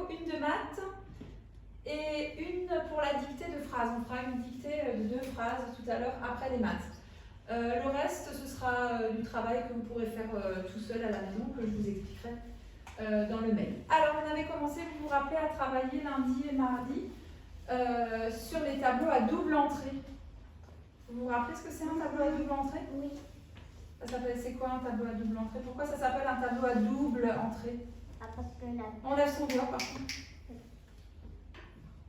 une de maths et une pour la dictée de phrases. On fera une dictée de 2 phrases tout à l'heure après les maths. Le reste, ce sera du travail que vous pourrez faire tout seul à la maison, que je vous expliquerai dans le mail. Alors, on avait commencé, vous vous rappelez, à travailler lundi et mardi sur les tableaux à double entrée. Vous vous rappelez ce que c'est un tableau à double entrée? Oui. C'est quoi un tableau à double entrée? Pourquoi ça s'appelle un tableau à double entrée? Parce que la... On lève son doigt par contre.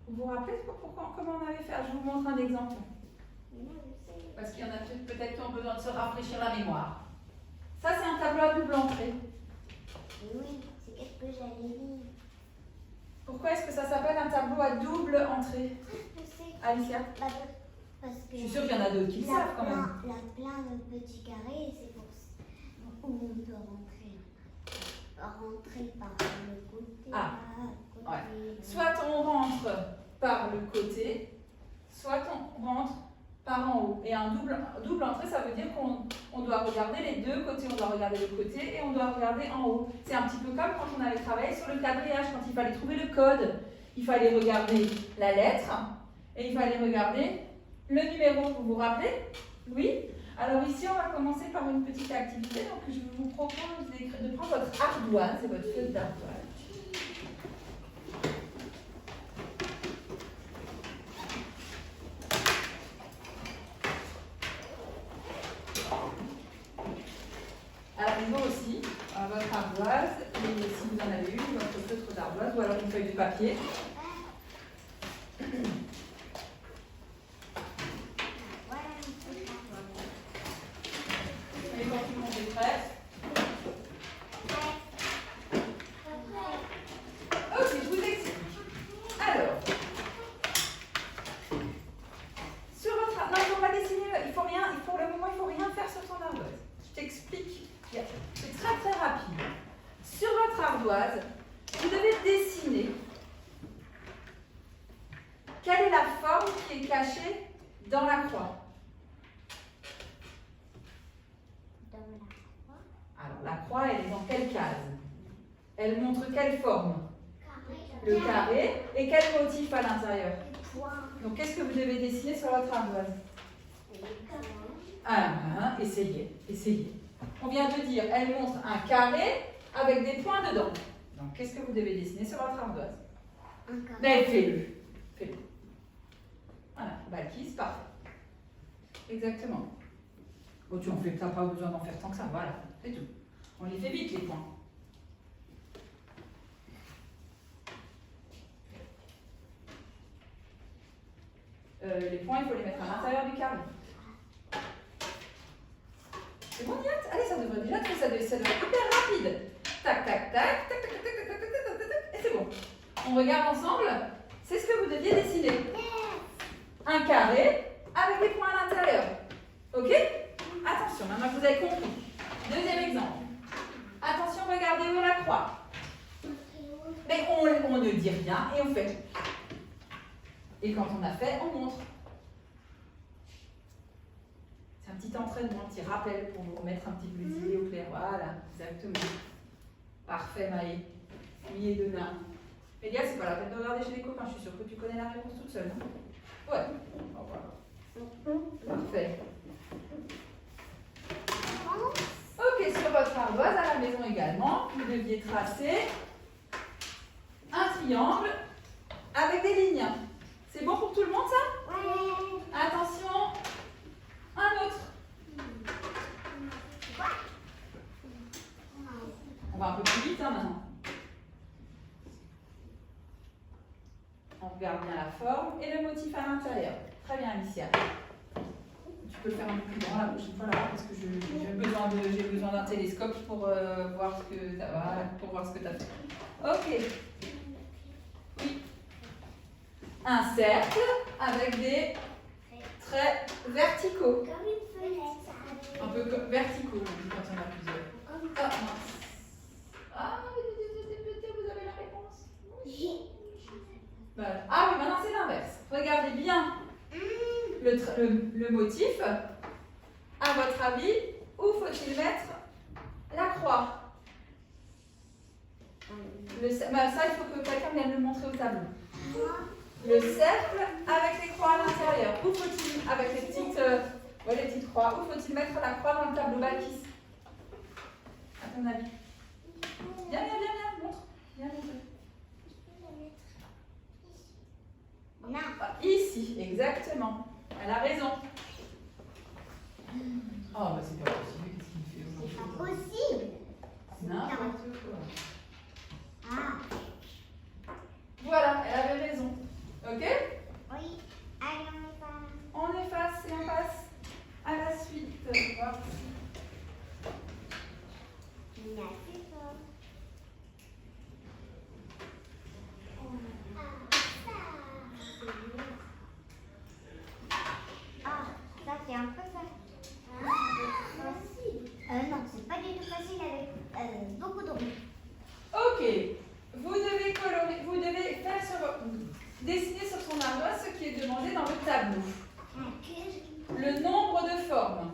Vous vous rappelez comment on avait fait? Je vous montre un exemple. Parce qu'il y en a peut-être qui ont besoin de se rafraîchir la mémoire. Ça, c'est un tableau à double entrée. Oui, c'est qu'est-ce que j'allais dire. Pourquoi est-ce que ça s'appelle un tableau à double entrée? Je sais. Alicia? Parce que Je suis sûre qu'il y en a d'autres qui le savent quand même. Il y a plein de petits carrés, c'est pour ça où on peut rentrer par le côté. Ah, côté. ouais. Soit on rentre par le côté, soit on rentre par en haut. Et un double entrée, ça veut dire qu'on doit regarder les deux côtés. On doit regarder le côté et on doit regarder en haut. C'est un petit peu comme quand on avait travaillé sur le quadrillage, quand il fallait trouver le code. Il fallait regarder la lettre et il fallait regarder le numéro. Vous vous rappelez? Oui? Alors ici, on va commencer par une petite activité. Donc je vous propose de prendre votre ardoise et votre feuille d'ardoise. À la maison aussi, votre ardoise, et si vous en avez une, votre feutre d'ardoise, ou alors une feuille de papier. Et quand tout le monde est prêt. Ok, je vous explique. Alors, sur votre ardoise, non, on va dessiner, pour le moment, il ne faut rien faire sur ton ardoise. Je t'explique. C'est très très rapide. Sur votre ardoise, vous devez dessiner quelle est la forme qui est cachée dans la croix. Dans la croix. Alors la croix, elle est dans quelle case? Elle montre quelle forme? Carré. Le carré. Et quel motif à l'intérieur? Point. Donc qu'est-ce que vous devez dessiner sur votre ardoise? Essayez. On vient de dire, elle montre un carré avec des points dedans. Donc, qu'est-ce que vous devez dessiner sur votre ardoise? Un carré. Ben, fais-le. Voilà, Balkis, parfait. Exactement. Oh, tu n'as pas besoin d'en faire tant que ça, voilà, c'est tout. On les fait vite, les points. Les points, il faut les mettre à l'intérieur du carré. C'est bon, Niat? Allez, ça devrait déjà être, ça devrait être hyper rapide. Tac, tac, tac, tac, tac, tac, tac, tac, tac, tac, tac, et c'est bon. On regarde ensemble. C'est ce que vous deviez dessiner. Un carré avec des points à l'intérieur. Ok? Attention, maintenant que vous avez compris. Deuxième exemple. Attention, regardez où est la croix. Mais on ne dit rien et on fait. Et quand on a fait, on montre. C'est un petit entraînement, un petit rappel pour vous remettre un petit peu les idées au clair. Voilà, exactement. Parfait, Maë. Oui et Donna. Elia, c'est pas la peine de regarder chez les copains, je suis sûre que tu connais la réponse toute seule. Hein? Ouais. Bon, voilà. Parfait. Ok, sur votre ardoise, à la maison également, vous deviez tracer un triangle avec des lignes. C'est bon pour tout le monde, ça? Ouais. Attention, un autre. On va un peu plus vite, hein, maintenant. On regarde bien la forme et le motif à l'intérieur. Très bien, Alicia. Tu peux le faire un peu plus grand la prochaine fois, là, parce que j'ai besoin d'un télescope pour voir ce que tu as, voilà, pour voir ce que tu as fait. Ok. Oui. Un cercle avec des traits verticaux. Comme une fenêtre. Un peu verticaux, on dit quand on a plusieurs. Ah, mince. Ah, vous avez la réponse? Voilà. Ah oui, maintenant c'est l'inverse. Regardez bien le motif. À votre avis, où faut-il mettre la croix? Bah, ça, il faut que quelqu'un vienne le montrer au tableau. Le cercle avec les croix à l'intérieur. Où faut-il, avec les petites croix, où faut-il mettre la croix dans le tableau Balkis? À ton avis? Viens, montre. Viens montrer. Ici, exactement. Elle a raison. Oh, bah c'est pas possible, qu'est-ce qu'il fait aujourd'hui? C'est pas possible. N'importe quoi. Ah. Voilà, elle avait raison. Ok? Oui. Allez, On efface et on passe à la suite. Voir si- il y a plus fort. Ah, ça c'est un peu facile. Non, c'est pas du tout facile avec beaucoup de roues. Ok. Vous devez dessiner sur son ardoise ce qui est demandé dans le tableau. Le nombre de formes.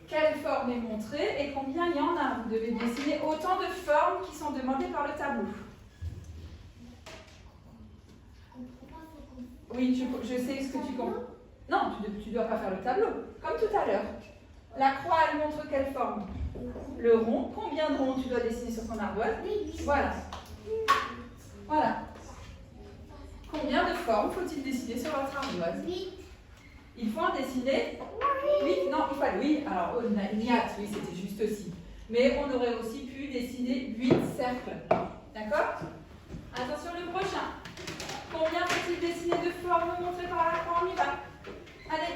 Quelle forme est montrée et combien il y en a? Vous devez dessiner autant de formes qui sont demandées par le tableau. Oui, je sais ce que tu comprends. Non, tu ne dois pas faire le tableau. Comme tout à l'heure. La croix, elle montre quelle forme? Le rond. Combien de ronds tu dois dessiner sur ton ardoise? Voilà. Voilà. Combien de formes faut-il dessiner sur votre ardoise? 8. Il faut en dessiner 8. Non, il fallait. Oui, alors, niat, oui, c'était juste aussi. Mais on aurait aussi pu dessiner 8 cercles. D'accord? Attention, le prochain. Combien faut-il dessiner de formes montrées par la croix? On y va. Allez,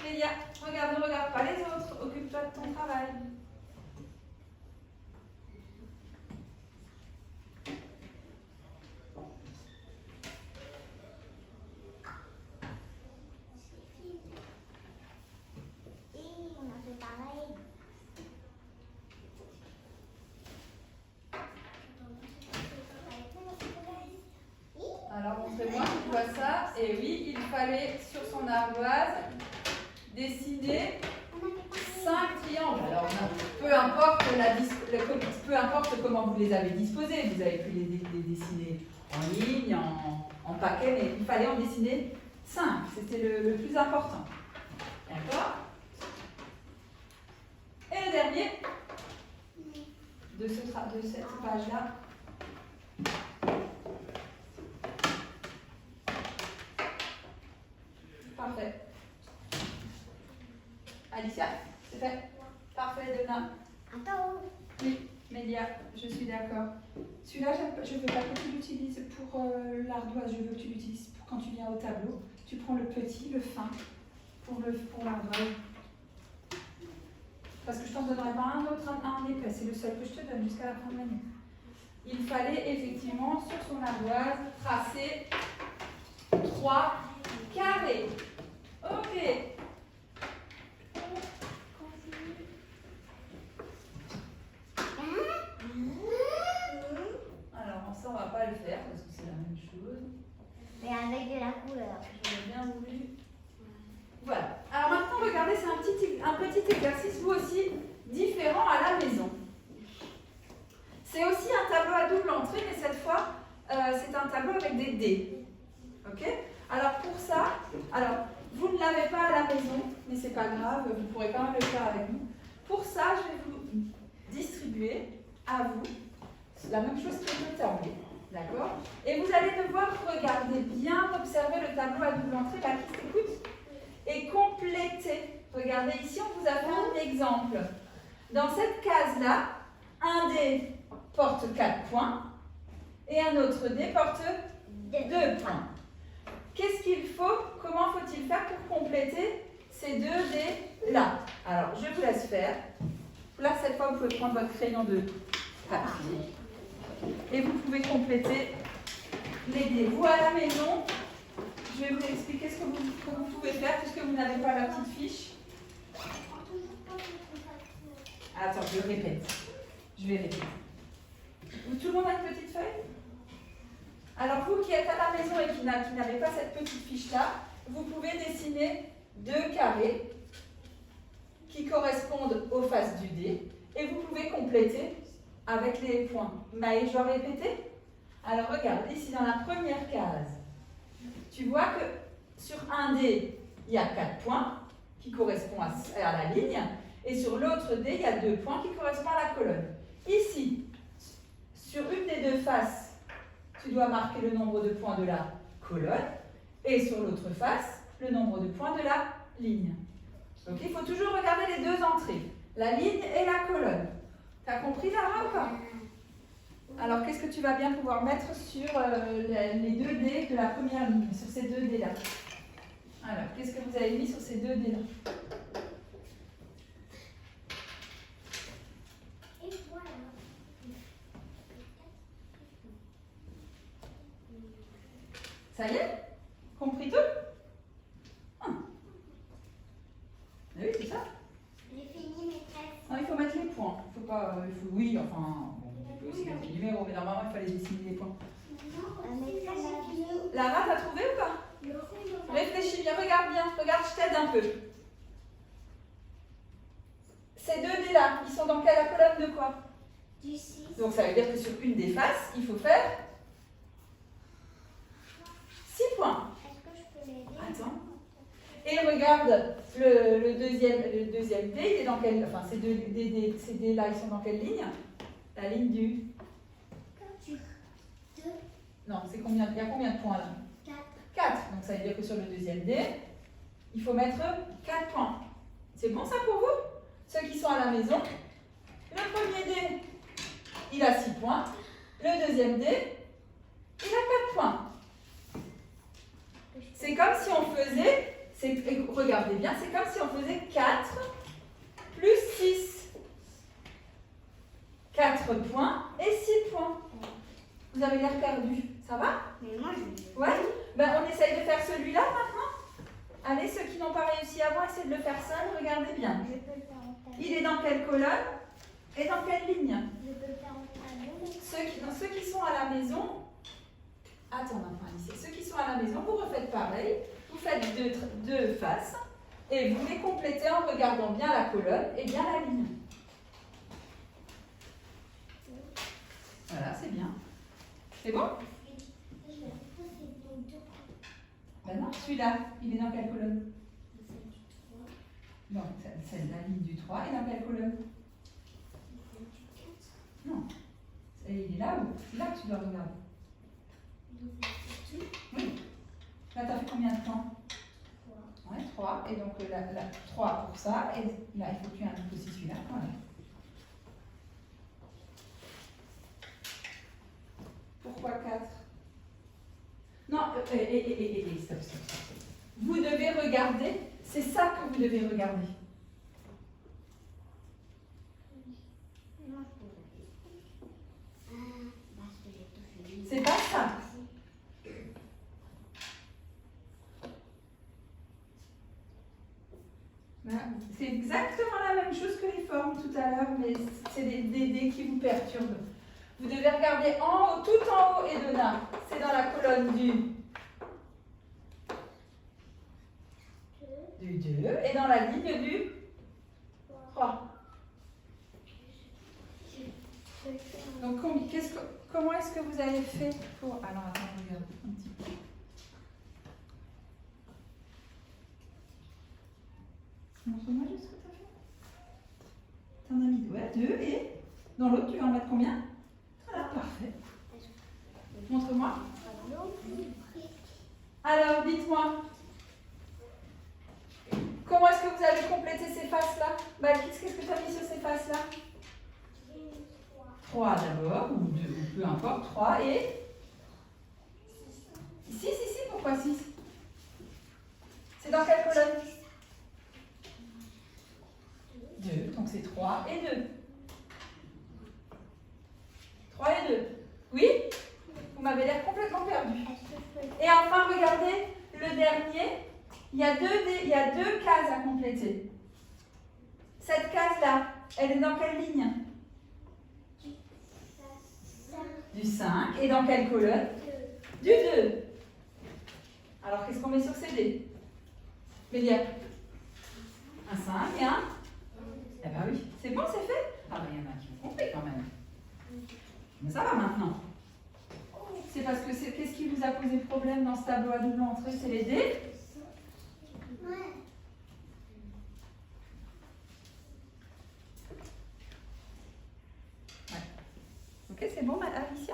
Lélia, regarde, ne regarde pas les autres. Occupe-toi de ton travail. On a fait pareil. Alors, montrez-moi, tu vois ça. Et oui, il fallait sur son ardoise dessiner 5 triangles. Alors, peu importe comment vous les avez disposés, vous avez pu les dessiner en ligne, en paquet, mais il fallait en dessiner 5. C'était le plus important. D'accord? Et le dernier de cette page-là. Parfait. Alicia, c'est fait? Parfait, Donna. Attends. Oui, Mélia, je suis d'accord. Celui-là, je ne veux pas que tu l'utilises pour l'ardoise, je veux que tu l'utilises pour quand tu viens au tableau. Tu prends le petit, le fin, pour l'ardoise. Parce que je ne t'en donnerai pas un autre, un épais, c'est le seul que je te donne jusqu'à la fin de l'année. Il fallait effectivement, sur son ardoise, tracer 3 carrés. Ok. Alors, ça, on ne va pas le faire parce que c'est la même chose. Mais avec de la couleur. J'aurais bien voulu. Voilà. Alors maintenant, regardez, c'est un petit exercice, vous aussi, différent à la maison. C'est aussi un tableau à double entrée, mais cette fois, c'est un tableau avec des dés. Ok? Alors pour ça, vous ne l'avez pas à la maison, mais c'est pas grave, vous pourrez quand même le faire avec nous. Pour ça, je vais vous distribuer à vous la même chose que le tableau. D'accord? Et vous allez devoir regarder bien, observer le tableau à double entrée, là qui s'écoute, et compléter. Regardez, ici, on vous a fait un exemple. Dans cette case-là, un dé porte 4 points et un autre dé porte 2 points. Qu'est-ce qu'il faut? Comment faut-il faire pour compléter ces 2 dés-là? Alors, je vous laisse faire. Là, cette fois, vous pouvez prendre votre crayon de papier et vous pouvez compléter les dés. Vous, à la maison, je vais vous expliquer ce que vous pouvez faire puisque vous n'avez pas la petite fiche. Attends, je répète. Je vais répéter. Tout le monde a une petite feuille? Alors, vous qui êtes à la maison et qui n'avez pas cette petite fiche-là, vous pouvez dessiner 2 carrés qui correspondent aux faces du dé et vous pouvez compléter avec les points. Maë, je dois répéter? Alors regarde, ici dans la première case, tu vois que sur un dé, il y a 4 points qui correspondent à la ligne, et sur l'autre dé, il y a 2 points qui correspondent à la colonne. Ici, sur une des deux faces, tu dois marquer le nombre de points de la colonne, et sur l'autre face, le nombre de points de la ligne. Donc il faut toujours regarder les deux entrées, la ligne et la colonne. T'as compris, Lara, ou pas? Alors, qu'est-ce que tu vas bien pouvoir mettre sur les 2 dés de la première ligne, sur ces 2 dés-là? Alors, qu'est-ce que vous avez mis sur ces 2 dés-là? Et voilà. Ça y est? Compris tout? Ah. Oui, c'est ça. J'ai fini mes tresses. Non, il faut mettre les points. Il faut pas, oui, enfin, bon, on peut aussi mettre les numéros, mais normalement, il fallait dessiner les points. Mais ça, j'ai fini. Lara, t'as trouvé ou pas? Réfléchis bien, regarde, je t'aide un peu. Ces 2 dés-là, ils sont dans quelle colonne de quoi? Du 6. Donc ça veut dire que sur une des faces, il faut faire 6 points. Est-ce que je peux l'aider? Attends. Et regarde, le deuxième dé, il est dans quelle... Enfin, ces dés-là, ils sont dans quelle ligne? La ligne du... 2. Non, c'est combien? Il y a combien de points là? 4. 4. Donc ça veut dire que sur le deuxième dé, il faut mettre 4 points. C'est bon ça pour vous? Ceux qui sont à la maison, le premier dé, il a 6 points. Le deuxième dé, il a 4 points. C'est comme si on faisait, regardez bien, c'est comme si on faisait 4 plus 6. 4 points et 6 points. Vous avez l'air perdu, ça va? Mais moi, je. Ouais? Ben, on essaye de faire celui-là maintenant. Allez, ceux qui n'ont pas réussi avant, essayez de le faire seul, regardez bien. Je peux le faire en talon. Il est dans quelle colonne et dans quelle ligne? Je peux le faire en talon. Ceux qui sont à la maison, attends, enfin, ici. Ceux qui sont à la maison, vous refaites pareil. Vous faites deux faces et vous les complétez en regardant bien la colonne et bien la ligne. Voilà, c'est bien. C'est bon? Ben non, celui-là, il est dans quelle colonne? Non, c'est la ligne du 3 et dans quelle colonne? Non. Et il est là où? C'est là que tu dois regarder. Oui. Là, tu as fait combien de temps? 3. Ouais, 3. Et donc, là, 3 pour ça. Et là, il faut que tu indiques aussi celui-là. Voilà. Pourquoi 4? Non, stop. Vous devez regarder. C'est ça que vous devez regarder. C'est pas ça. C'est exactement la même chose que les formes tout à l'heure, mais c'est des dés qui vous perturbent. Vous devez regarder en haut, tout en haut, Edona. C'est dans la colonne du 2 et dans la ligne du 3. Donc, comment est-ce que vous avez fait pour... Alors, attends, regarde un petit peu. Montre-moi juste ce que tu as fait. T'en as mis 2 et dans l'autre, tu vas en mettre combien? Voilà, parfait. Montre-moi. Alors, dites-moi. Comment est-ce que vous avez complété ces faces-là? Balkis, qu'est-ce que tu as mis sur ces faces-là? 3 d'abord, ou 2, ou peu importe, 3 et 6, pourquoi 6? C'est dans quelle colonne? 2, donc c'est 3 et 2. 3 et 2. Oui? Vous m'avez l'air complètement perdu. Et enfin, regardez, le dernier, il y a deux cases à compléter. Cette case-là, elle est dans quelle ligne? Du 5. Et dans quelle colonne? Du 2. Alors, qu'est-ce qu'on met sur ces dés? Bélia. Un 5 et un? Eh bien oui, c'est bon, c'est fait? Ah ben il y en a qui ont compris quand même. Mais ça va maintenant. C'est parce que qu'est-ce qui vous a posé problème dans ce tableau à double entrée? C'est les dés? Ouais. Ok, c'est bon, Alicia?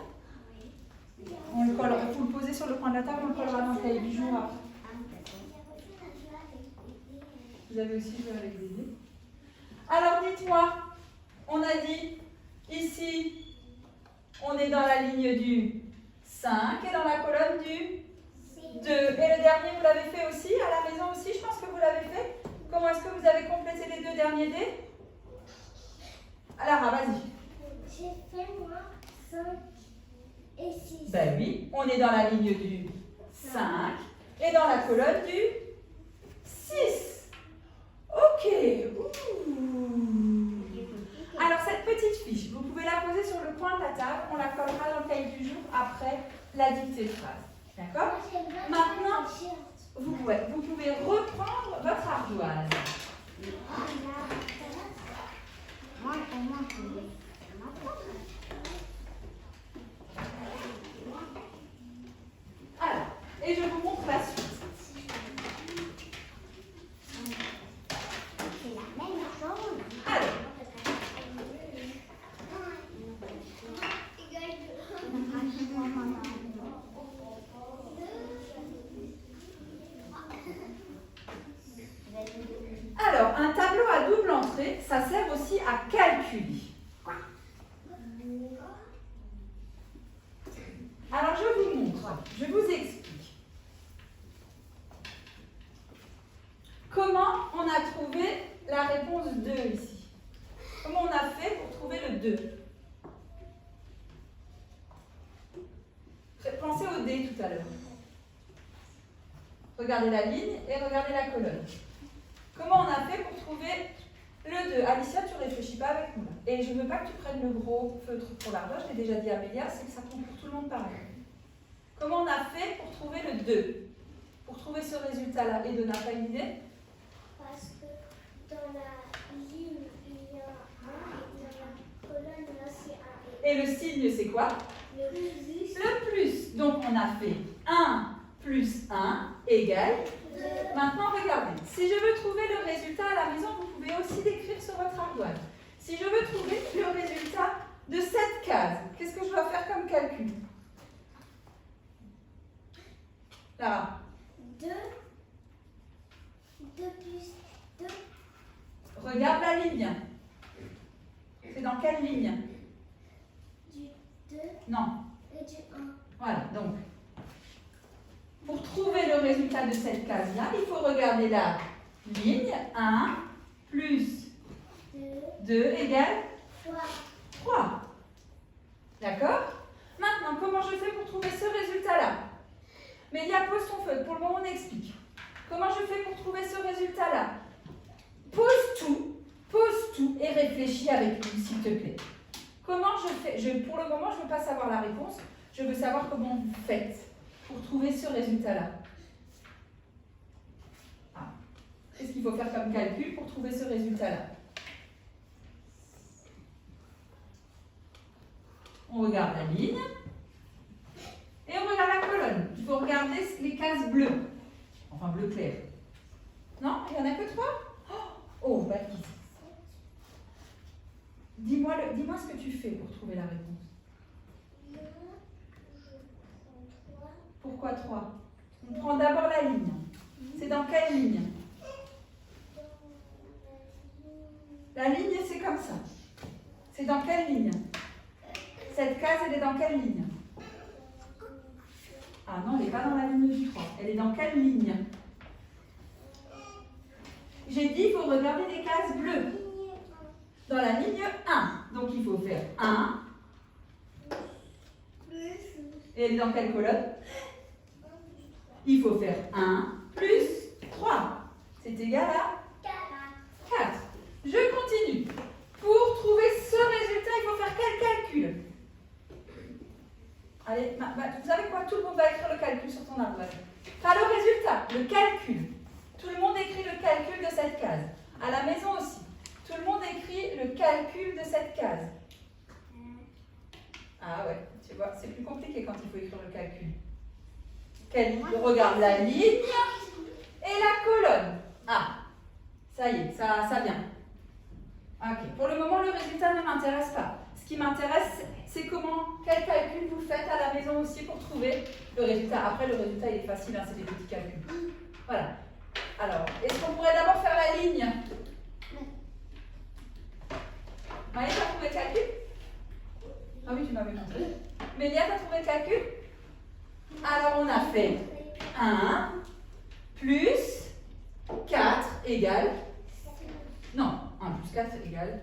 On le collera, vous le posez sur le coin de la table, on le collera dans le cahier du jour après. Vous avez aussi joué avec des dés. Alors dites-moi, on a dit ici, on est dans la ligne du 5 et dans la colonne du 2. Et le dernier, vous l'avez fait aussi, à la maison aussi, je pense que vous l'avez fait. Comment est-ce que vous avez complété les 2 derniers dés? Alors, vas-y. J'ai fait moi 5 et 6. Ben oui, on est dans la ligne du 5 et dans la colonne du 6. Ok. Ouh. Alors cette petite fiche, vous pouvez la poser sur le coin de la table, on la collera dans le cahier du jour après la dictée de phrase. D'accord? Maintenant, vous pouvez reprendre votre ardoise. Alors, et je vous montre la suite. C'est la même chose. Alors, alors, un tableau à double entrée, ça sert aussi à calculer. Alors, je vous montre, je vous explique. Comment on a trouvé la réponse 2 ici? Comment on a fait pour trouver le 2? Pensez au dé tout à l'heure. Regardez la ligne et regardez la colonne. Comment on a fait pour trouver le 2? Alicia, tu ne réfléchis pas avec moi. Et je ne veux pas que tu prennes le gros feutre pour l'ardoise, je l'ai déjà dit à Amélia, c'est que ça tombe pour tout le monde pareil. Comment on a fait pour trouver le 2? Pour trouver ce résultat-là. Et Donna, t'as une idée? Parce que dans la ligne, il y a 1 et dans la colonne, là, c'est 1. Et le signe, c'est quoi? Le plus. Le plus. Donc, on a fait 1 plus 1 égale. Maintenant, regardez. Si je veux trouver le résultat à la maison, vous pouvez aussi l'écrire sur votre ardoise. Si je veux trouver le résultat de cette case, qu'est-ce que je dois faire comme calcul? Là. 2 plus 2. Regarde la ligne. C'est dans quelle ligne? Du 2 Non. et du 1. Voilà, donc, pour trouver le résultat de cette case-là, il faut regarder la ligne 1 plus 2 égale 3. D'accord? Maintenant, comment je fais pour trouver ce résultat-là? Mélia, pose ton feutre. Pour le moment, on explique. Comment je fais pour trouver ce résultat-là? Pose tout et réfléchis avec nous, s'il te plaît. Comment je fais? Pour le moment, je ne veux pas savoir la réponse. Je veux savoir comment vous faites pour trouver ce résultat-là. Ah. Qu'est-ce qu'il faut faire comme calcul pour trouver ce résultat-là? On regarde la ligne et on regarde la colonne. Il faut regarder les cases bleues. Enfin, bleu clair. Non? Il n'y en a que 3? Oh, Baptiste. Dis-moi ce que tu fais pour trouver la réponse. Pourquoi 3? On prend d'abord la ligne. C'est dans quelle ligne? La ligne, c'est comme ça. C'est dans quelle ligne? Cette case, elle est dans quelle ligne? Ah non, elle n'est pas dans la ligne du 3. Elle est dans quelle ligne? J'ai dit, il faut regarder les cases bleues. Dans la ligne 1. Donc, il faut faire 1. Et elle est dans quelle colonne? Il faut faire 1 plus 3. C'est égal à 4. Je continue. Pour trouver ce résultat, il faut faire quel calcul? Allez, vous savez quoi? Tout le monde va écrire le calcul sur ton ardoise. Pas le résultat, le calcul. Tout le monde écrit le calcul de cette case. À la maison aussi. Tout le monde écrit le calcul de cette case. Ah ouais, tu vois, c'est plus compliqué quand il faut écrire le calcul. Regarde la ligne et la colonne. Ah, ça y est, ça vient. Ok, pour le moment, le résultat ne m'intéresse pas. Ce qui m'intéresse, c'est quel calcul vous faites à la maison aussi pour trouver le résultat. Après, le résultat, il est facile, hein, c'est des petits calculs. Voilà. Alors, est-ce qu'on pourrait d'abord faire la ligne? Maëlle, tu as trouvé le calcul? Ah oui, tu m'avais montré. Mélia, tu as trouvé le calcul? Alors, on a fait 1 plus 4 égale... Non, 1 plus 4 égale...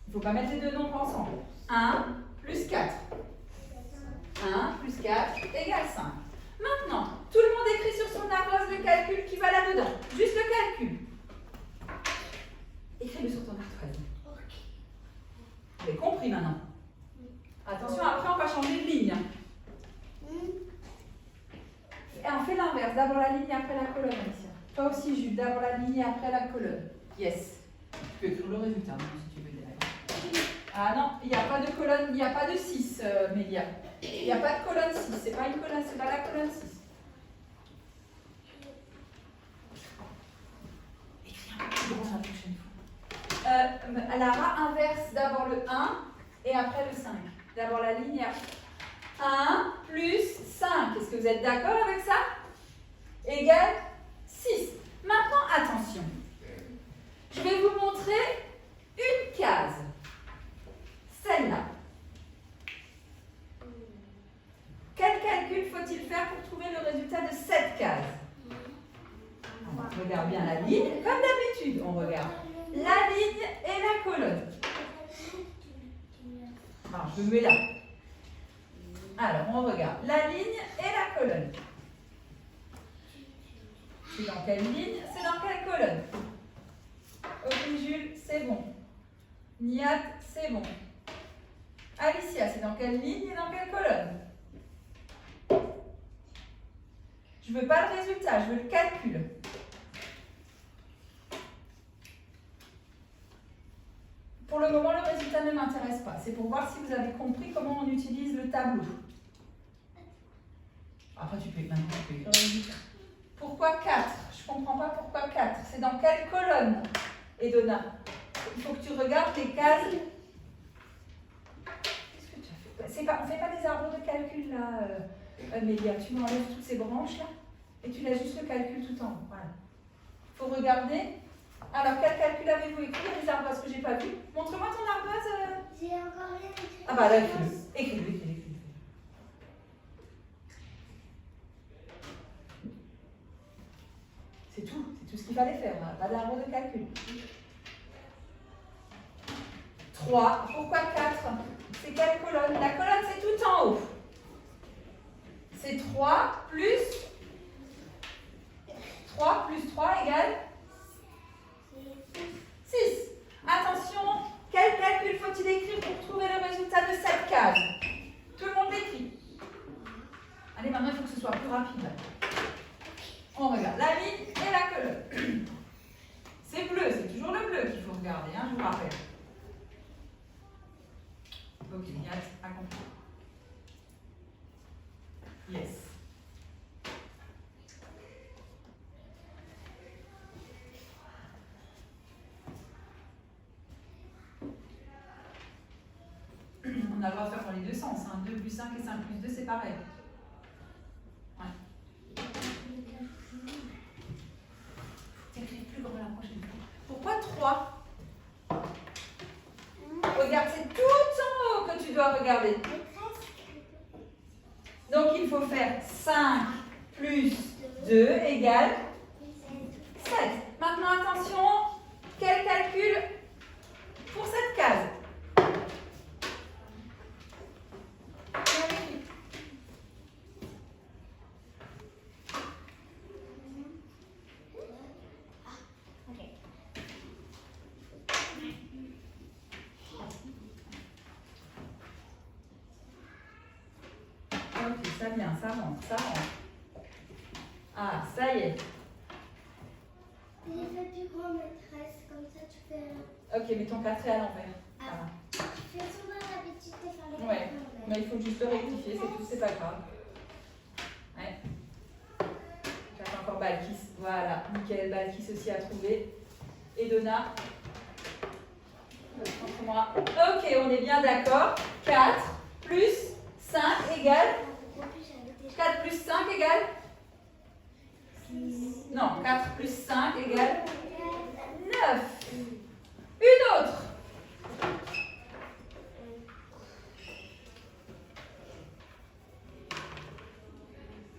Il ne faut pas mettre les deux nombres ensemble. 1 plus 4. 1 plus 4 égale 5. Maintenant, tout le monde écrit sur son ardoise le calcul qui va là-dedans. Juste le calcul. Écris-le sur ton ardoise. Vous avez compris maintenant? Attention, après on va changer de ligne. Et on fait l'inverse. D'abord la ligne et après la colonne, Alicia. Toi aussi, Jules. D'abord la ligne et après la colonne. Yes. Tu peux écrire le résultat, même, si tu veux derrière. Ah non, il n'y a pas de colonne, il n'y a pas de 6, Mélia. Il n'y a pas de colonne 6. C'est pas une colonne, c'est pas la colonne 6. Écris un peu plus grand la prochaine fois. Lara inverse d'abord le 1 et après le 5. D'abord la ligne et après. 1 plus 5. Est-ce que vous êtes d'accord avec ça? Égale 6. Maintenant, attention. Je vais vous montrer une case. Celle-là. Quel calcul faut-il faire pour trouver le résultat de cette case? On regarde bien la ligne. Comme d'habitude, on regarde la ligne et la colonne. Alors, je me mets là. Alors, on regarde la ligne et la colonne. C'est dans quelle ligne? C'est dans quelle colonne? Ok, Jules, c'est bon. Nihat, c'est bon. Alicia, c'est dans quelle ligne et dans quelle colonne? Je ne veux pas le résultat, je veux le calcul. Pour le moment, le résultat ne m'intéresse pas. C'est pour voir si vous avez compris comment on utilise le tableau. Après, tu peux maintenant tu peux écrire le résultat. Pourquoi 4? Je ne comprends pas pourquoi 4. C'est dans quelle colonne, Edona? Il faut que tu regardes les cases. Qu'est-ce que tu as fait? On ne fait pas des arbres de calcul là, Mélia. Tu m'enlèves toutes ces branches là et tu laisses juste le calcul tout en haut. Voilà. Il faut regarder. Alors, quel calcul avez-vous écrit? Il y a des ardoises que je n'ai pas vues. Montre-moi ton ardoise. J'ai encore rien écrit. Ah bah là, écris-le. Écris-le. C'est tout ce qu'il fallait faire. On n'a pas d'arbre de calcul. 3. Pourquoi 4? C'est quelle colonne? La colonne, c'est tout en haut. C'est 3 plus 3 égale 6. Attention, quel calcul faut-il écrire pour trouver le résultat de cette case? Tout le monde l'écrit. Allez, maintenant, il faut que ce soit plus rapide. On regarde la ligne et la colonne. C'est bleu, c'est toujours le bleu qu'il faut regarder, hein, je vous rappelle. Ok, Nihat a compris. Yes. On a le droit de faire dans les deux sens. Hein. 2 plus 5 et 5 plus 2, c'est pareil. Ouais. T'écris plus grand la prochaine fois. Pourquoi 3? Regarde, c'est tout en haut que tu dois regarder. Donc il faut faire 5 plus 2 égale 7. Maintenant attention, quel calcul pour cette case? Ok, ça vient, ça rentre, ça rentre. Ah, ça y est. J'ai fait plus grand, maîtresse, comme ça tu fais. Ok, mais ton 4 est à l'envers. Ah. Voilà. Tu fais souvent l'habitude de faire les Ouais. calculs. Mais il faut juste le rectifier, c'est tout, c'est pas grave. Ouais. J'attends encore Balkis. Voilà, nickel, Balkis aussi a trouvé. Et Donna. Contre moi. Ok, on est bien d'accord. 4 plus 5 égale 4 plus 5 égale non, 4 plus 5 égale 9. Une autre.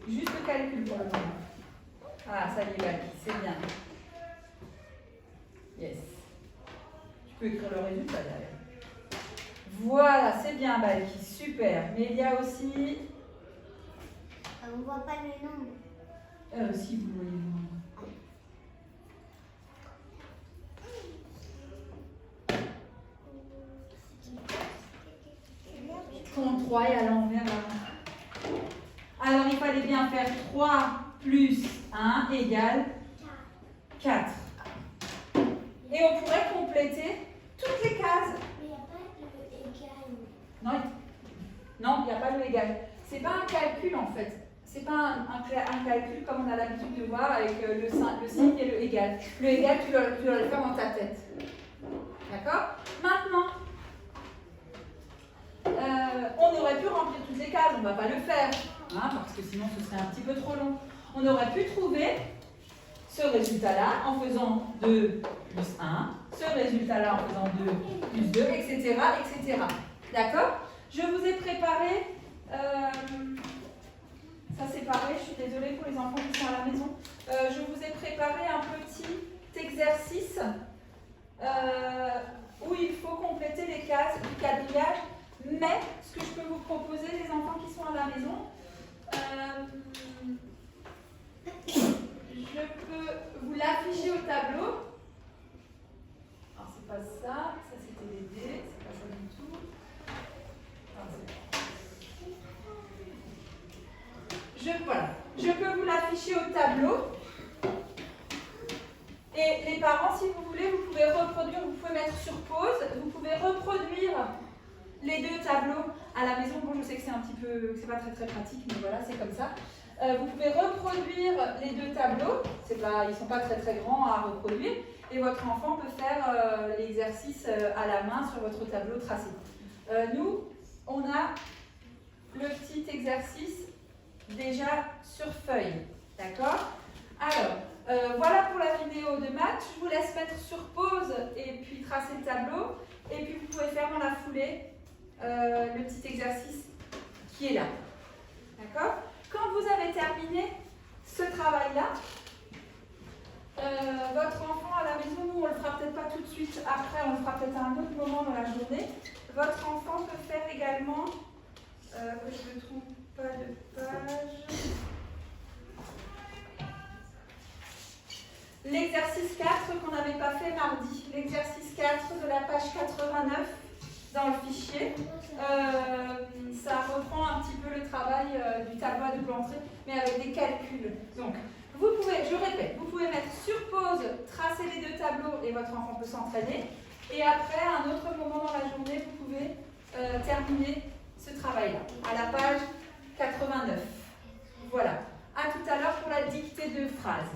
Juste le calcul pour le moment. Ah, ça y est, Balkis, c'est bien. Yes. Tu peux écrire le résultat derrière. Voilà, c'est bien, Balkis, super. Mais il y a aussi... On ne voit pas le nombre. Si vous voyez le nombre. 33 et à l'envers. Alors, il fallait bien faire 3 plus 1 égale 4. Et on pourrait compléter toutes les cases. Mais il n'y a pas de égal. Non, il n'y a pas le égal. C'est pas un calcul en fait. C'est pas un calcul comme on a l'habitude de voir avec le signe et le égal. Le égal, tu dois le faire dans ta tête. D'accord? Maintenant, on aurait pu remplir toutes les cases, on ne va pas le faire, hein, parce que sinon ce serait un petit peu trop long. On aurait pu trouver ce résultat-là en faisant 2 plus 1, ce résultat-là en faisant 2 plus 2, etc. etc. D'accord? Je vous ai préparé, ça c'est pareil, je suis désolée pour les enfants qui sont à la maison, je vous ai préparé un petit exercice où il faut compléter les cases du quadrillage. Mais ce que je peux vous proposer, les enfants qui sont à la maison, je peux vous l'afficher au tableau. Alors c'est pas ça, ça c'était les dés, c'est pas ça du tout. Voilà, je peux vous l'afficher au tableau. Et les parents, si vous voulez, vous pouvez reproduire, vous pouvez mettre sur pause, vous pouvez reproduire les deux tableaux à la maison. Bon, je sais que c'est un petit peu, c'est pas très pratique, mais voilà, c'est comme ça. Vous pouvez reproduire les deux tableaux. Ils ne sont pas très grands à reproduire. Et votre enfant peut faire l'exercice à la main sur votre tableau tracé. Nous, on a le petit exercice déjà sur feuille. D'accord? Alors, voilà pour la vidéo de maths. Je vous laisse mettre sur pause et puis tracer le tableau. Et puis vous pouvez faire dans la foulée le petit exercice qui est là. D'accord? Quand vous avez terminé ce travail-là, votre enfant à la maison, nous on ne le fera peut-être pas tout de suite, après on le fera peut-être à un autre moment dans la journée. Votre enfant peut faire également, que je ne trouve pas de page, l'exercice 4 qu'on n'avait pas fait mardi. L'exercice 4 de la page 89 dans le fichier. Ça reprend un petit peu le travail du tableau à double entrée, mais avec des calculs. Donc, vous pouvez, je répète, vous pouvez mettre sur pause, tracer les deux tableaux et votre enfant peut s'entraîner. Et après, à un autre moment dans la journée, vous pouvez terminer ce travail-là, à la page 89. Voilà. À tout à l'heure pour la dictée de phrases.